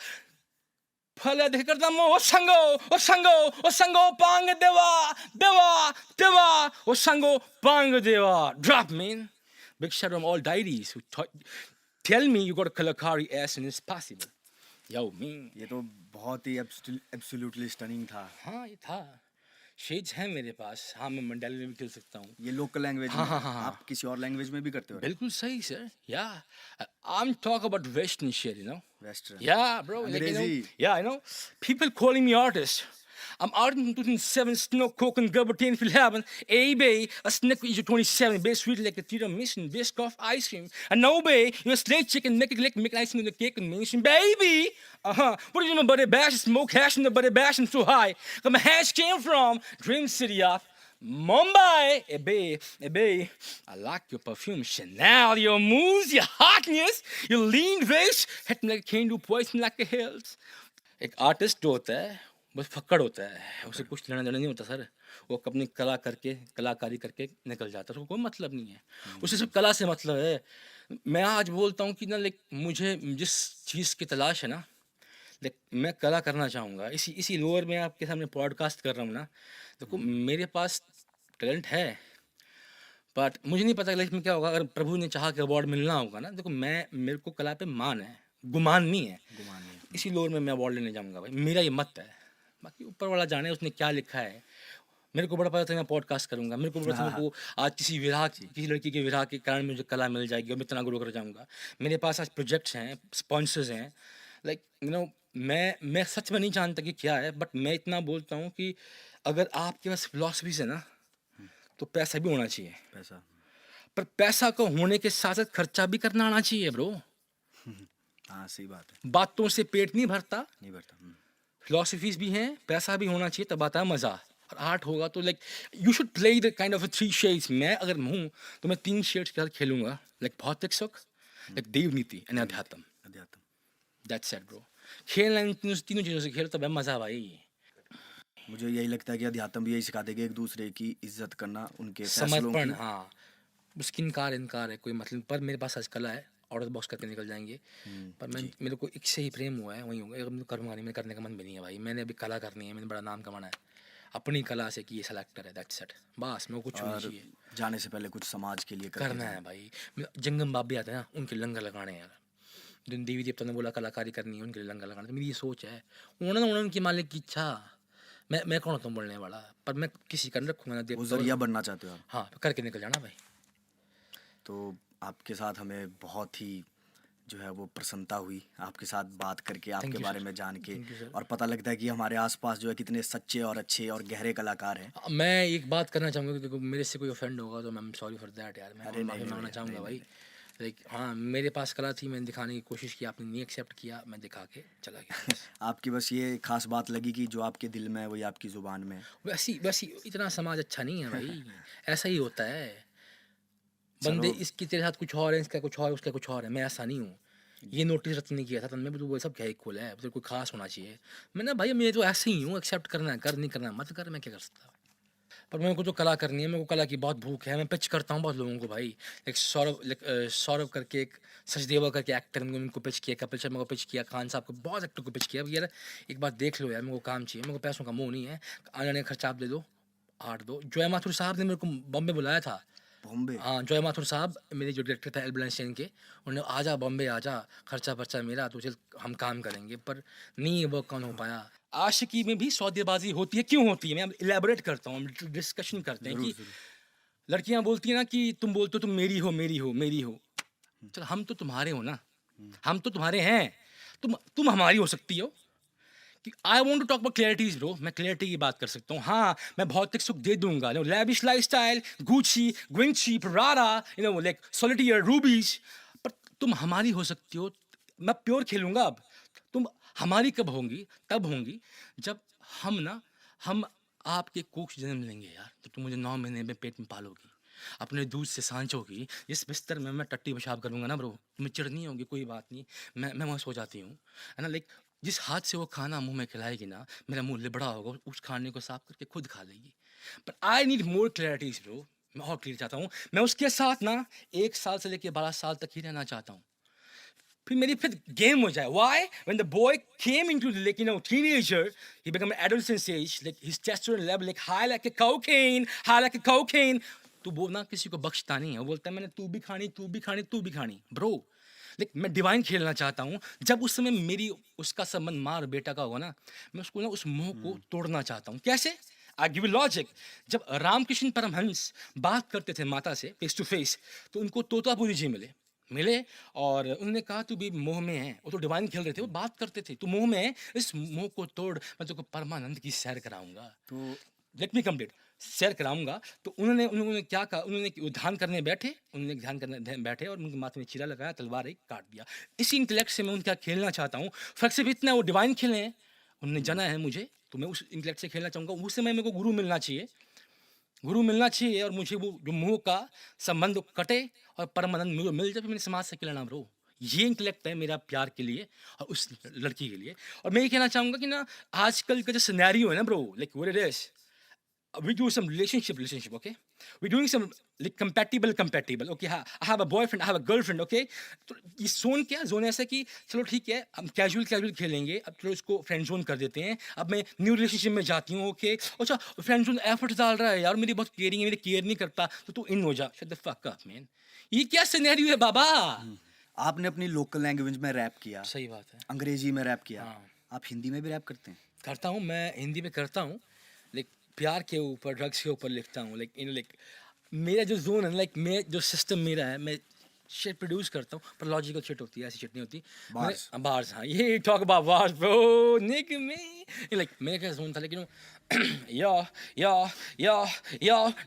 फल देख करता मो ओ संगो पांग देवा देवा देवा ओ संगो पांग देवा drop man big shout out to all deities who tell me you got a kalakari ass and it's possible yo man ये तो बहुत ही एब्सोल्युटली स्टनिंग था। हाँ ये था शेड्स हैं मेरे पास हाँ मैं मंडाली में भी खेल सकता हूँ ये लोकल लैंग्वेज हाँ, में हाँ, हाँ, हाँ। आप किसी और लैंग्वेज में भी करते हो? बिल्कुल सही सर या I'm talk about western shit you know western. Yeah, bro. Like, you know, Angrezi. yeah, I know. People calling me artist. I'm out in 2007, snow, coke, and gubbertain feel heaven. A bay, a snack for 27, base sweet like a tiramisu, biscoff ice cream. And no bay, you're a slate chicken, make it like make ice cream in the cake and mention, baby. What do you know about the bash? Smoke hash and the butter bash and so high. Cause my hash came from Dream City of Mumbai. Hey babe, I like your perfume, Chanel, your moves, your hotness, your lean waist, hit me like a can do poison like the hills. एक artist जो होता है बस फक्कड़ होता है उसे कुछ लेना देना नहीं होता सर वो अपनी कलाकारी करके निकल जाता है उसको कोई मतलब नहीं है उसे सिर्फ कला से मतलब है मैं आज बोलता हूँ कि ना लाइक मुझे जिस चीज़ की तलाश है ना लाइक मैं कला करना चाहूँगा इसी लोअर में आपके सामने पॉडकास्ट कर रहा हूँ ना देखो मेरे पास टैलेंट है बट मुझे नहीं पता लाइफ में क्या होगा अगर प्रभु ने चाहा कि अवार्ड मिलना होगा ना देखो मेरे को कला पे मान है गुमान नहीं है इसी लोर में मैं अवार्ड लेने जाऊंगा भाई मेरा ये मत है बाकी ऊपर वाला जाने उसने क्या लिखा है मेरे को बड़ा पता था मैं पॉडकास्ट करूंगा मेरे को बड़ा मेरे को आज किसी लड़की के विराह के कारण मुझे कला मिल जाएगी और मैं इतना ग्रो कर जाऊंगा मेरे पास आज प्रोजेक्ट्स हैं स्पॉन्सर्स हैं लाइक यू नो मैं सच में नहीं जानता कि क्या है बट मैं इतना बोलता हूँ कि अगर आपके पास फिलॉसफीज है ना तो पैसा भी होना चाहिए पैसा पर पैसा को होने के साथ साथ खर्चा भी करना आना चाहिए ब्रो हाँ सही बात है बातों से पेट नहीं भरता फिलॉसफीज भी हैं पैसा भी होना चाहिए तब आता है मज़ा और आर्ट होगा तो like you should play the kind of 3 shades मैं अगर हूँ तो मैं 3 शेड्स के साथ खेलूंगा लाइक भौतिक सुख लाइक देव नीति एंड अध्यात्म दैट्स इट ब्रो खेलना इन तीनों चीज़ों से खेल तब है मज़ा भाई मुझे यही लगता है कि अध्यात्म भी यही सिखा देगा एक दूसरे की इज्जत करना उनके फैसलों समर्पण की हाँ उसकी इनकार है कोई मतलब, पर मेरे पास आज कला है, आउट ऑफ बॉक्स करके निकल जाएंगे। पर मैं मेरे को एक से ही प्रेम हुआ है, वही होगा, मैं करूँगा नहीं, मैं करने का मन भी नहीं है भाई। मैंने अभी कला करनी है, मैंने बड़ा नाम कमाना है अपनी कला से कि ये सेलेक्टर है, दैट्स इट, बस मेरे को कुछ नहीं और चाहिए। जाने से पहले कुछ समाज के लिए करके करना जाएं। है भाई। जंगम बाबे आते हैं ना, उनके लंगर लगाने हैं यार। जिन देवी देवता ने बोला कलाकारी करनी है, उनके लिए लंगर लगाना, तो मेरी ये सोच है। उन्होंने उनकी मालिक की इच्छा, मैं कौन होता हूँ बोलने वाला, पर मैं किसी का नहीं रखूँगा ना वो देवता। जरिया बनना चाहते हो आप। हाँ, करके निकल जाना भाई। तो आपके साथ हमें बहुत ही जो है वो प्रसन्नता हुई आपके साथ बात करके, आपके you, बारे sir. में जान के, Thank you, sir. और पता लगता है कि हमारे आसपास जो है कितने सच्चे और अच्छे और गहरे कलाकार हैं। मैं एक बात करना चाहूँगा, क्योंकि मेरे से कोई ऑफेंड होगा तो मैं सॉरी फॉर दैट यार, मैं अरे माफ़ी नहीं, मांगना नहीं, चाहूँगा नहीं, भाई। नहीं। लाइक हाँ, मेरे पास कला थी, मैंने दिखाने की कोशिश की, आपने नहीं एक्सेप्ट किया, मैं दिखा के चला गया। आपकी बस ये खास बात लगी कि जो आपके दिल में है वही आपकी ज़ुबान में है। वैसी इतना समाज अच्छा नहीं है भाई। ऐसा ही होता है, चलो। बंदे इसकी तेरे साथ कुछ और है, इसका कुछ और, उसका कुछ और है। मैं ऐसा नहीं हूँ। ये नोटिस रत्न ने किया था, तब मैं भी तो वो सब क्या ही खोला है, तो कोई खास होना चाहिए। मैंने भाई मैं तो ऐसे ही हूँ, एक्सेप्ट करना है, कर नहीं करना मत कर, मैं क्या कर सकता। पर मेरे को तो कला करनी है, मेरे को कला की बहुत भूख है। मैं पिच करता हूँ बहुत लोगों को भाई। एक सौरभ करके, एक सचदेवा करके एक्टर, मैंने उनको पिच किया, कपिल शर्मा को पिच किया, खान साहब को, बहुत एक्टर को पिच किया। यार एक बात देख लो यार, मेरे को काम चाहिए, मेरे को पैसों का मोह नहीं है। आने आने खर्चा आप दे दो, 8 दो। जय माथुर साहब ने मेरे को बॉम्बे बुलाया था। बॉम्बे? हाँ, जय माथुर साहब मेरे जो डायरेक्टर थे एल्बर्ट आइंस्टाइन के, उन्होंने आजा बॉम्बे आजा, खर्चा पर्चा मेरा, तो चल हम काम करेंगे, पर नहीं वो कौन हो पाया। आशिकी में भी सौदेबाजी होती है, क्यों होती है, मैं इलेबोरेट करता हूँ, हम डिस्कशन करते हैं कि लड़कियां बोलती हैं ना कि तुम बोलते हो तुम मेरी हो मेरी हो मेरी हो, चल हम तो तुम्हारे हो ना, हम तो तुम्हारे हैं, तुम हमारी हो सकती हो। I want to talk about clarities bro, मैं क्लैरिटी की बात कर सकता हूँ। हाँ, मैं भौतिक सुख दे दूंगा, lavish lifestyle, Gucci, Givenchy, Prada, like solitaire, rubies, पर तुम हमारी हो सकती हो। मैं प्योर खेलूंगा अब। तुम हमारी कब होंगी? तब होंगी जब हम आपके कोख से जन्म लेंगे यार, तो तुम मुझे 9 महीने में पेट में पालोगी, अपने दूध से सांचोगी। जिस बिस्तर में मैं टट्टी पेशाब करूंगा ना ब्रो, तुम्हें चिढ़ नहीं होगी, कोई बात नहीं, मैं वहाँ सो जाती हूँ, है ना। लाइक जिस हाथ से वो खाना मुंह में खिलाएगी ना, मेरा मुंह लिबड़ा होगा, उस खाने को साफ करके खुद खा लेगी। But I need more clarities bro, मैं और क्लियर चाहता हूँ। मैं उसके साथ ना 1 साल से लेकर 12 साल तक ही रहना चाहता हूँ, फिर मेरी गेम हो जाए। Why? When the boy came into like teenager, he became an adolescent age, like his testosterone level like high like a cocaine. तो वो ना किसी को बख्शता नहीं है, वो बोलता है मैंने तू भी खानी ब्रो। लाइक मैं डिवाइन खेलना चाहता हूँ। जब उस समय मेरी उसका संबंध माँ और बेटा का होगा ना, मैं उसको ना उस मोह को तोड़ना चाहता हूँ। कैसे? आई गिव यू लॉजिक। जब रामकृष्ण परमहंस बात करते थे माता से फेस टू फेस, तो उनको तोतापुरी जी मिले और उन्होंने कहा तू भी मोह में है। वो तो डिवाइन खेल रहे थे, वो बात करते थे, तू मोह में है, इस मोह को तोड़, मैं तुमको परमानंद की सैर कराऊंगा। तो लेट मी कंप्लीट, सैर कराऊंगा। तो उन्होंने क्या कहा, उन्होंने ध्यान करने बैठे और उनके माथे में चीरा लगाया, तलवार एक काट दिया। इसी इंटेलेक्ट से मैं उनका खेलना चाहता हूँ। फर्क सिर्फ इतना, वो डिवाइन खेले हैं, उन्होंने जाना है मुझे, तो मैं उस इंटेलेक्ट से खेलना चाहूँगा। उस समय मेरे को गुरु मिलना चाहिए और मुझे वो जो मोह का संबंध कटे और परमानंद मुझे मिल जाए, मैंने समाज से खिलाना ब्रो। ये इंटेलेक्ट है मेरा प्यार के लिए और उस लड़की के लिए। और मैं ये कहना चाहूँगा कि ना आजकल का जो सिनेरियो है ना bro, like what it is, we do some relationship, okay? We're doing some like compatible, okay? I have a boyfriend, I have a girlfriend, okay? तो ये जोन ऐसा कि चलो ठीक है, हम कैजुअल खेलेंगे, अब चलो इसको फ्रेंड जोन कर देते हैं। अब मैं न्यू रिलेशनशिप में जाती हूँ, ओके? अच्छा, फ्रेंड जोन एफर्ट्स डाल रहा है यार, मेरी बहुत केयरिंग है, मेरी केयर नहीं करता, तो तू इन हो जा। Shut the fuck up man. ये क्या सिनेरियो है बाबा? आपने अपनी लोकल लैंग्वेज में रैप किया, सही बात है, अंग्रेजी में रैप किया, हाँ। आप हिंदी में भी रैप करते हैं? करता हूँ, मैं हिंदी में करता हूँ, लाइक प्यार के ऊपर, ड्रग्स के ऊपर लिखता हूँ। लाइक मेरा जो जोन है, लाइक मैं जो सिस्टम मेरा है, मैं शिट प्रोड्यूस करता हूँ, पर लॉजिकल शिट होती है, ऐसी शिट नहीं होती। बार्स, हाँ, ये टॉक अबाउट बार्स ब्रो, निक में लाइक मेरा क्या जोन था, लेकिन या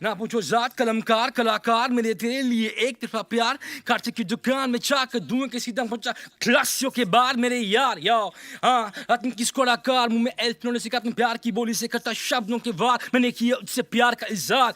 ना पूछो जात कलमकार कलाकार, मेरे तेरे लिए एक तरफा प्यार, कार्तिक की दुकान में चाक दूं के सीधा पहुंचा क्लासियों के बार मेरे यार। हाँ, आत्म किसको डाकार मुंह में एल्फ ने सिखा, अपने प्यार की बोली से करता शब्दों के वार, मैंने किया उससे प्यार का इज़हार।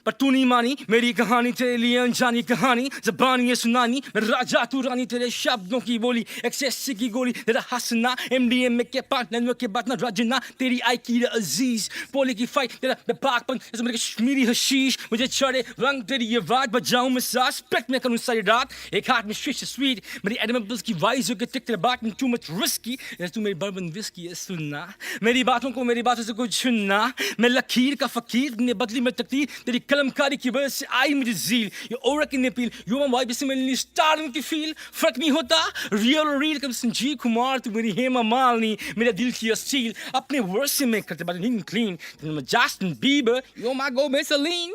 पर तू नहीं मानी मेरी कहानी, तेरे लिए अनजानी कहानी, ज़बानी ये सुनानी, मैं राजा तू रानी, तेरे शब्दों की बोली, एक्सेस की गोली, तेरा हंसना, MDMA के पार्टनर के बाद ना रजना, तेरी आई की अजीज, पोली की फाइट, तेरा बेबाकपन, जैसे मेरे कश्मीरी हशीश, मुझे चढ़े रंग, तेरी ये रात बजाऊं मैं साथ, स्पेक्ट में करूं सारी रात, एक हाथ में स्विच स्वीट, मेरी एडमेबल्स की वाइज हो के टिक, तेरे बात में टू मच रिस्की, तू मेरी बर्बन विस्की है सुनना, मेरी बातों को मेरी बातों से कुछ सुनना, मैं लकीर का फकीर, ने बदली में तकदीर, तेरी कलमकारी की वजह से आई मुझे झील, ये औरत की अपील, यू माय वाइफ से मेरी स्टार की फील, फर्क नहीं होता रियल और रील, कब संजीव कुमार तू मेरी हेमा मालिनी, मेरे दिल की अस्सील, अपने वर्ड से मैं करते बात नहीं क्लीन, मैं Justin Bieber, yo my go मेसलीन,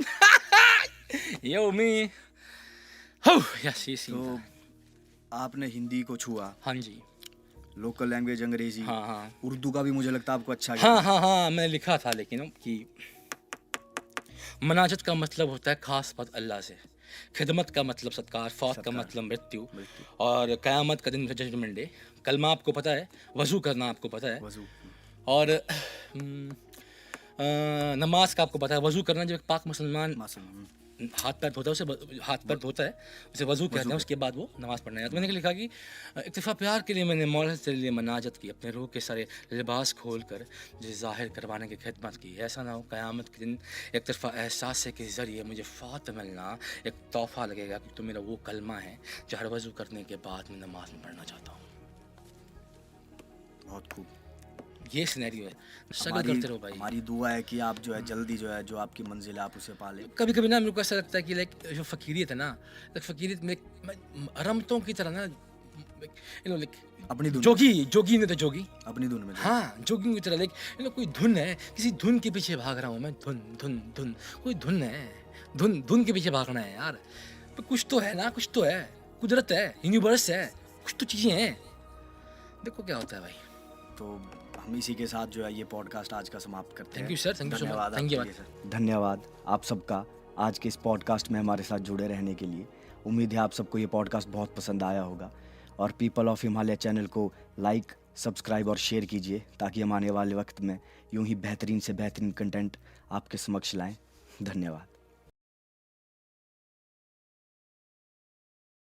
यो मी, हो यस ये सीन तो आपने हिंदी को छुआ, हाँ जी, लोकल लैंग्वेज अंग्रेजी, हाँ हाँ उर्दू का भी मुझे लगता है आपको अच्छा हाँ हाँ हाँ मैंने लिखा था, लेकिन कि मनाजत का मतलब होता है खास बात अल्लाह से, खिदमत का मतलब सत्कार, फौत का मतलब मृत्यु, और क़यामत का दिन जजमेंट डे, कलमा आपको पता है, वज़ू करना आपको पता है, वजू। और नमाज का आपको पता है, वज़ू करना, जब एक पाक मुसलमान हाथ पैर धोता है उसे हाथ पैर धोता है उसे वज़ू कहते हैं, उसके बाद वो नमाज़ पढ़ने जाता है। मैंने लिखा कि इत्तिफ़ा प्यार के लिए मैंने मौला से तेरे लिए मनाजत की, अपने रूह के सारे लिबास खोल कर मुझे ज़ाहिर करवाने की खिदमत की, ऐसा ना हो क़यामत के दिन एक तरफ़ा एहसास के ज़रिए मुझे फ़ौत मिलना एक तोहफ़ा लगेगा कि तो मेरा वो कलमा है जो हर वज़ू करने के बाद मैं नमाज में पढ़ना चाहता हूँ। बहुत खूब। ये सिनेरियो है, स्ट्रगल करते रहो भाई। हमारी दुआ है कि आप जो है जल्दी जो है जो आपकी मंजिल है आप उसे पा लें। कभी कभी ना मेरे को ऐसा लगता है कि लाइक जो फ़कीरियत है ना, लाइक फ़कीरियत में रमतों की तरह ना, लाइक अपनी धुन जोगी ने तो जोगी, अपनी धुन में हाँ जोगिंग की तरह, लाइक कोई धुन है, किसी धुन के पीछे भाग रहा हूँ मैं, धुन धुन धुन, कोई धुन है, धुन धुन के पीछे भागना है यार, पर कुछ तो है ना, कुछ तो है, कुदरत है, यूनिवर्स है, कुछ तो चीज़ें हैं, देखो क्या होता है भाई। तो हम इसी के साथ जो है ये पॉडकास्ट आज का समाप्त करते हैं। Thank you sir, thank you so much, thank you sir, धन्यवाद आप सबका आज के इस पॉडकास्ट में हमारे साथ जुड़े रहने के लिए। उम्मीद है आप सबको ये पॉडकास्ट बहुत पसंद आया होगा, और पीपल ऑफ हिमालय चैनल को लाइक, सब्सक्राइब और शेयर कीजिए ताकि हम आने वाले वक्त में यूं ही बेहतरीन से बेहतरीन कंटेंट आपके समक्ष लाएं। धन्यवाद।